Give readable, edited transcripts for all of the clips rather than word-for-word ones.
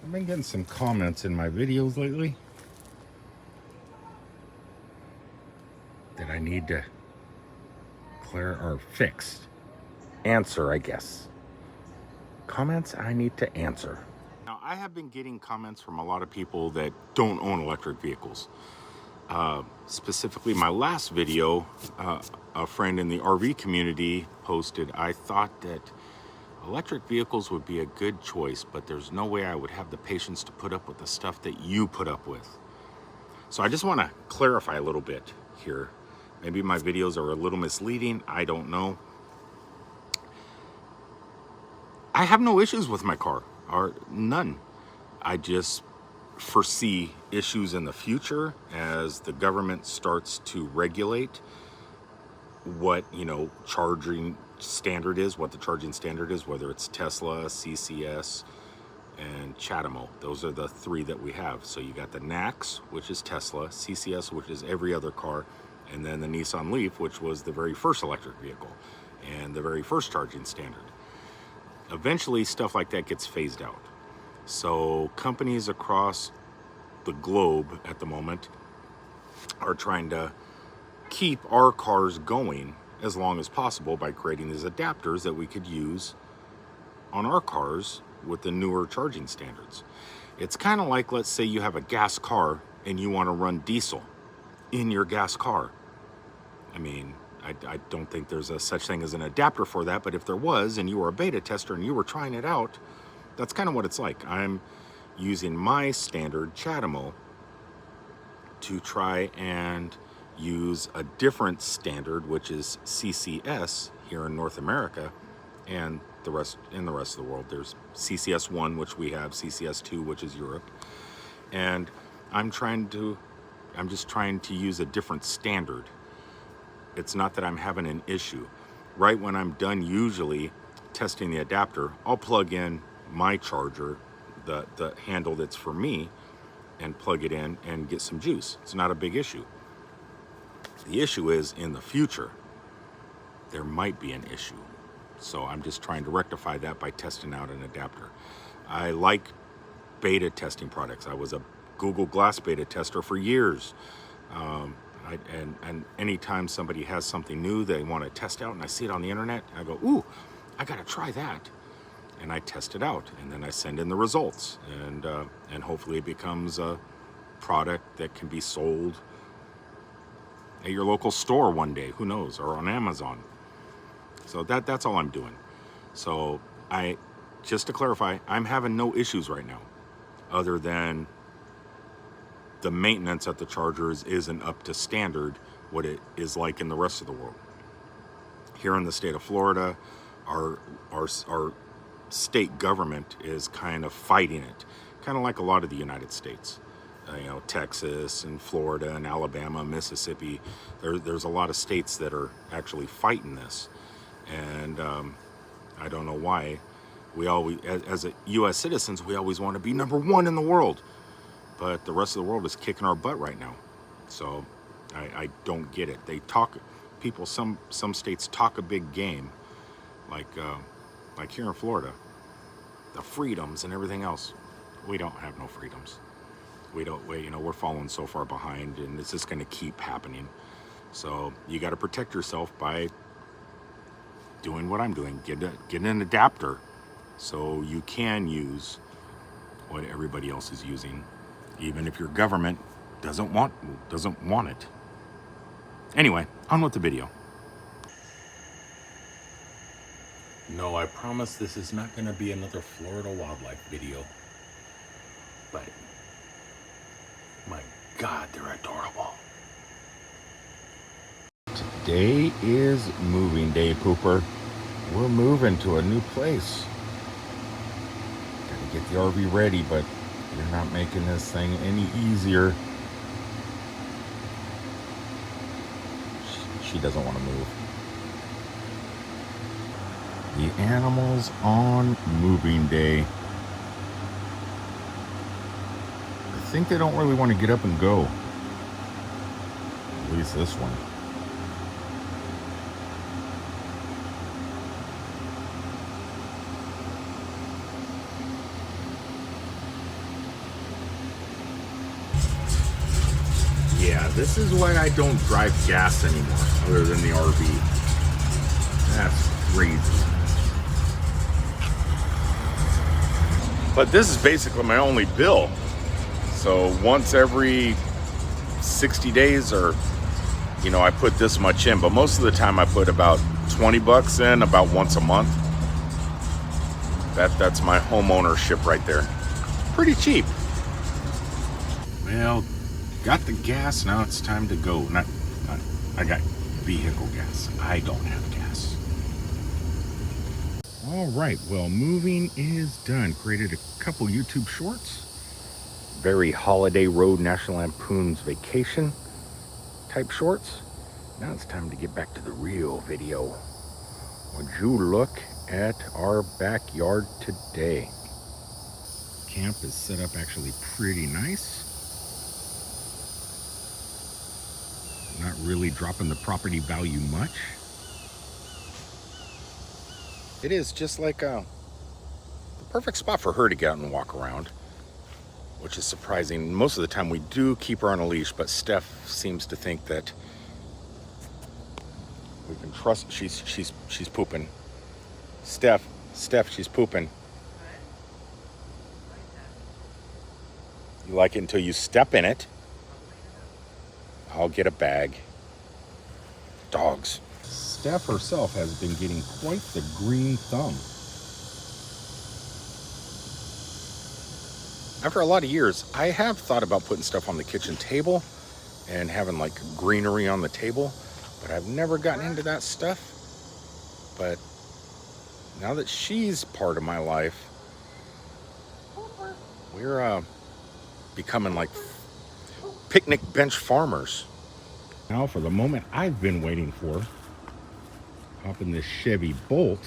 I've been getting some comments in my videos lately that I need to clear or answer, I guess. Comments I need to answer. Now, I have been getting comments from a lot of people that don't own electric vehicles. Specifically, my last video, a friend in the RV community posted, I thought that electric vehicles would be a good choice, but there's no way I would have the patience to put up with the stuff that you put up with. So I just want to clarify a little bit here. Maybe my videos are a little misleading. I don't know. I have no issues with my car, or none. I just foresee issues in the future as the government starts to regulate what, charging standard is, what the charging standard is, whether it's Tesla, CCS, and Chatamo. Those are the three that we have. So you got the NACS, which is Tesla, CCS, which is every other car, and then the Nissan Leaf, which was the very first electric vehicle and the very first charging standard. Eventually, stuff like that gets phased out. So companies across the globe at the moment are trying to keep our cars going as long as possible by creating these adapters that we could use on our cars with the newer charging standards. It's kind of like, let's say you have a gas car and you want to run diesel in your gas car. I mean, I don't think there's a such thing as an adapter for that, but if there was and you were a beta tester and you were trying it out, that's kind of what it's like. I'm using my standard Chatamo to try and use a different standard, which is CCS here in North America, and the rest of the world. There's CCS 1, which we have, CCS 2, which is Europe, and I'm just trying to use a different standard. It's not that I'm having an issue. Right when I'm done usually testing the adapter, I'll plug in my charger, the handle that's for me, and plug it in and get some juice. It's not a big issue. The issue is in the future, there might be an issue. So I'm just trying to rectify that by testing out an adapter. I like beta testing products. I was a Google Glass beta tester for years. And anytime somebody has something new they want to test out and I see it on the internet, I go, ooh, I got to try that. And I test it out, and then I send in the results, and hopefully it becomes a product that can be sold at your local store one day, who knows, or on Amazon. So that's all I'm doing. So just to clarify, I'm having no issues right now, other than the maintenance at the chargers isn't up to standard what it is like in the rest of the world. Here in the state of Florida, our state government is kind of fighting it, kind of like a lot of the United States. Texas and Florida and Alabama, Mississippi. There's a lot of states that are actually fighting this, and I don't know why. We always, as U.S. citizens, we always want to be number one in the world, but the rest of the world is kicking our butt right now. So I don't get it. Some states talk a big game, like here in Florida, the freedoms and everything else. We don't have no freedoms. We're falling so far behind, and it's just going to keep happening. So you got to protect yourself by doing what I'm doing. Get an adapter so you can use what everybody else is using, even if your government doesn't want it. Anyway, on with the video. No, I promise this is not going to be another Florida wildlife video. But, my God, they're adorable. Today is moving day, Pooper. We're moving to a new place. Gotta get the RV ready, but you're not making this thing any easier. She doesn't want to move. The animals on moving day. I think they don't really want to get up and go. At least this one. This is why I don't drive gas anymore, other than the RV. That's crazy. But this is basically my only bill. So once every 60 days or, you know, I put this much in. But most of the time I put about 20 bucks in about once a month. That's my home ownership right there. Pretty cheap. Well, got the gas, now it's time to go. Not I got vehicle gas. I don't have gas. All right, well, moving is done. Created a couple YouTube shorts. Very Holiday Road National Lampoon's Vacation type shorts. Now it's time to get back to the real video. Would you look at our backyard today? Camp is set up actually pretty nice. Not really dropping the property value much. It is just like the perfect spot for her to get out and walk around, which is surprising. Most of the time we do keep her on a leash, but Steph seems to think that we can trust. She's pooping. Steph, she's pooping. You like it until you step in it. I'll get a bag. Dogs. Steph herself has been getting quite the green thumb. After a lot of years, I have thought about putting stuff on the kitchen table and having like greenery on the table, but I've never gotten into that stuff. But now that she's part of my life, we're becoming like picnic bench farmers. Now for the moment I've been waiting for. Hop in this Chevy Bolt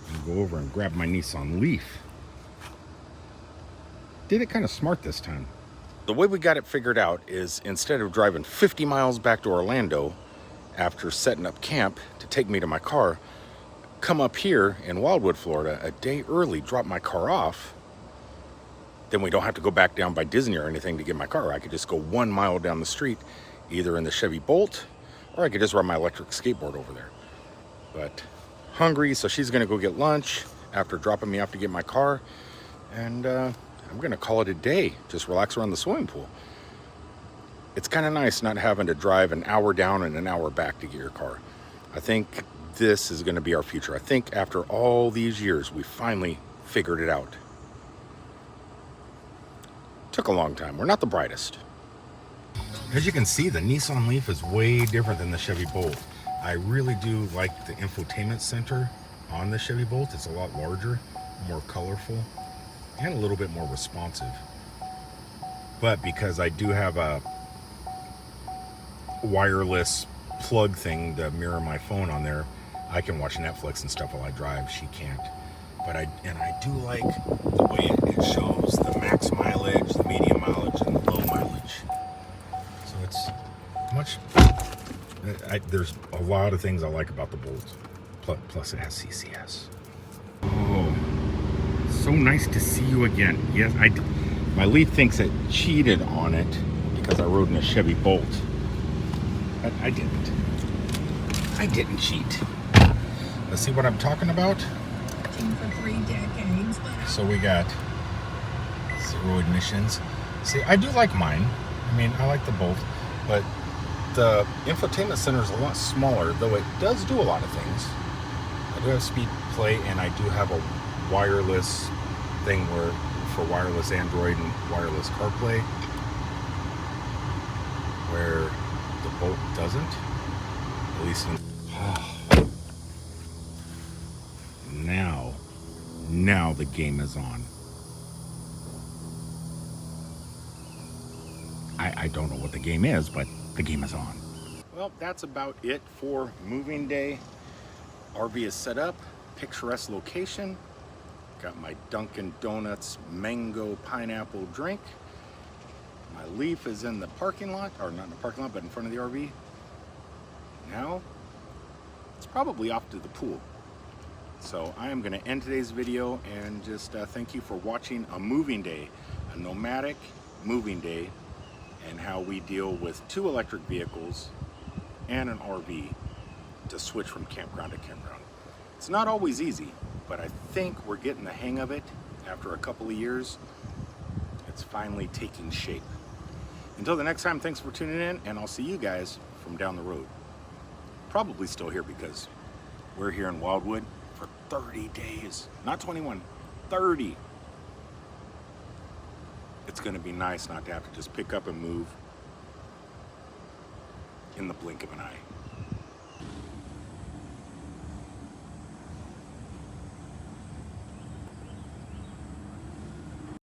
and go over and grab my Nissan Leaf. Did it kind of smart this time. The way we got it figured out is instead of driving 50 miles back to Orlando after setting up camp to take me to my car, come up here in Wildwood, Florida a day early, drop my car off. Then we don't have to go back down by Disney or anything to get my car. I could just go 1 mile down the street, either in the Chevy Bolt, or I could just ride my electric skateboard over there. But hungry, so she's gonna go get lunch after dropping me off to get my car. And I'm gonna call it a day. Just relax around the swimming pool. It's kind of nice not having to drive an hour down and an hour back to get your car. I think this is gonna be our future. I think after all these years, we finally figured it out. Took a long time. We're not the brightest. As you can see, the Nissan Leaf is way different than the Chevy Bolt. I really do like the infotainment center on the Chevy Bolt. It's a lot larger, more colorful, and a little bit more responsive. But because I do have a wireless plug thing to mirror my phone on there, I can watch Netflix and stuff while I drive. She can't. But I do like the way it shows the max mileage, the medium mileage, and the low mileage. So it's much. There's a lot of things I like about the Bolt. Plus it has CCS. Oh, so nice to see you again. Yes, my Leaf thinks it cheated on it because I rode in a Chevy Bolt. But I didn't. I didn't cheat. Let's see what I'm talking about. For 3 decades. So we got 0 emissions. See, I do like mine. I mean, I like the Bolt, but the infotainment center is a lot smaller, though it does do a lot of things. I do have speed play, and I do have a wireless thing where for wireless Android and wireless CarPlay, where the Bolt doesn't. At least in now the game is on. I don't know what the game is, but the game is on. Well, that's about it for moving day. RV is set up, picturesque location. Got my Dunkin' Donuts mango pineapple drink. My Leaf is in the parking lot, or not in the parking lot, but in front of the RV. Now, it's probably off to the pool. So I am going to end today's video and just thank you for watching a moving day, a nomadic moving day and how we deal with 2 electric vehicles and an RV to switch from campground to campground. It's not always easy, but I think we're getting the hang of it after a couple of years. It's finally taking shape. Until the next time, thanks for tuning in, and I'll see you guys from down the road. Probably still here because we're here in Wildwood for 30 days. Not 21, 30. It's gonna be nice not to have to just pick up and move in the blink of an eye.